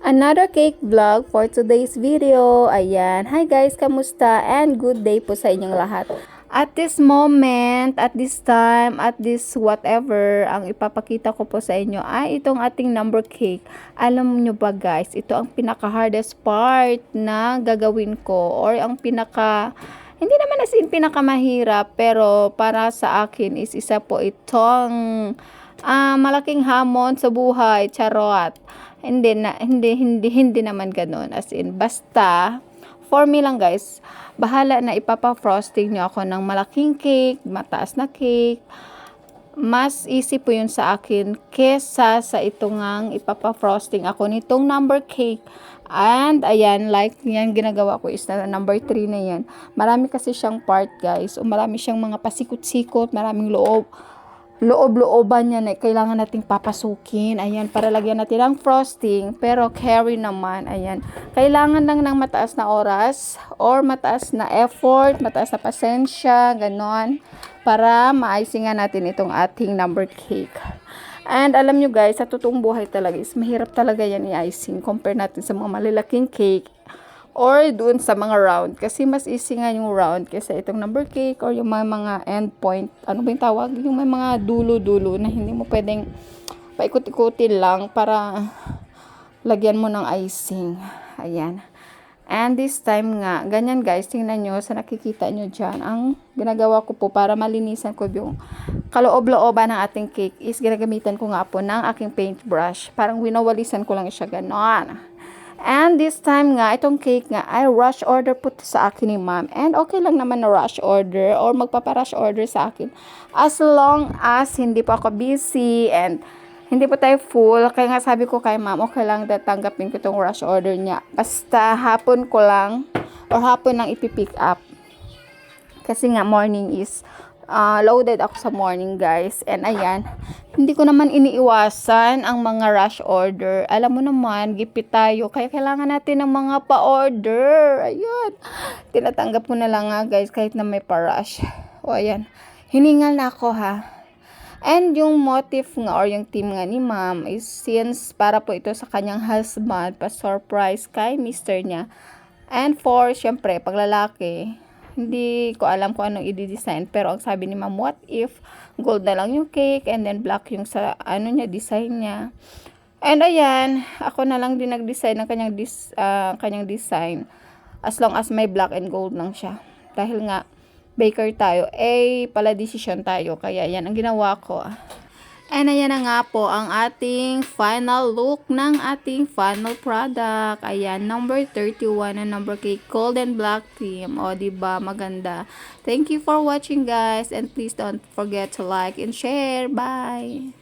Another cake vlog for today's video. Ayan. Hi guys, kamusta? And good day po sa inyong lahat. At this moment, at this time, at this whatever, ang ipapakita ko po sa inyo ay itong ating number cake. Alam nyo ba guys, ito ang pinaka-hardest part na gagawin ko or ang hindi naman as in pinakamahirap, pero para sa akin is isa po itong malaking hamon sa buhay, charot. Hindi naman ganoon. As in, basta, for me lang guys, bahala na ipapa-frosting nyo ako ng malaking cake, mataas na cake. Mas easy po yun sa akin kesa sa itong ipapa-frosting ako nitong number cake. And, ayan, like yan, ginagawa ko is na number 3 na yan. Marami kasi siyang part guys. O marami siyang mga pasikot-sikot, maraming loob-looban yan kailangan nating papasukin. Ayan, para lagyan natin ang frosting. Pero carry naman, ayan. Kailangan lang ng mataas na oras or mataas na effort, mataas na pasensya, ganon. Para ma-icingan natin itong ating number cake. And alam nyo guys, sa totoong buhay talaga is mahirap talaga yan i-icing compare natin sa mga malalaking cake or doon sa mga round. Kasi mas easy nga yung round kaysa itong number cake or yung mga end point. Ano ba yung tawag? Yung may mga dulo-dulo na hindi mo pwedeng paikot-ikutin lang para lagyan mo ng icing. Ayan. And this time nga, ganyan guys, tingnan nyo sa nakikita nyo dyan. Ang ginagawa ko po para malinisan ko yung kaloob-looban ng ating cake is ginagamitan ko nga po ng aking paintbrush. Parang winawalisan ko lang siya ganon. And this time nga, itong cake nga ay rush order po sa akin ni ma'am. And okay lang naman na rush order or magpapa-rush order sa akin. As long as hindi pa ako busy and hindi po tayo full. Kaya nga sabi ko kay ma'am, okay lang tatanggapin ko itong rush order niya. Basta hapon ko lang or hapon lang ipipick up. Kasi nga morning is loaded ako sa morning guys. And ayan, hindi ko naman iniiwasan ang mga rush order. Alam mo naman, gipit tayo. Kaya kailangan natin ng mga pa-order. Ayan. Tinatanggap ko na lang nga guys kahit na may pa-rush. O ayan, hiningal na ako ha. And yung motive nga or yung team nga ni ma'am is since para po ito sa kanyang husband, pa-surprise kay mister niya. And for, syempre, pag lalaki, hindi ko alam kung anong i-design. Pero ang sabi ni ma'am, what if gold na lang yung cake and then black yung sa design niya. And ayan, ako na lang din nag-design ng kanyang design. As long as may black and gold lang siya. Dahil nga, baker tayo, pala decision tayo. Kaya yan ang ginawa ko. And ayan na nga po ang ating final look ng ating final product. Ayan, number 31 na number cake, gold and black theme. O, diba? Maganda. Thank you for watching guys. And please don't forget to like and share. Bye!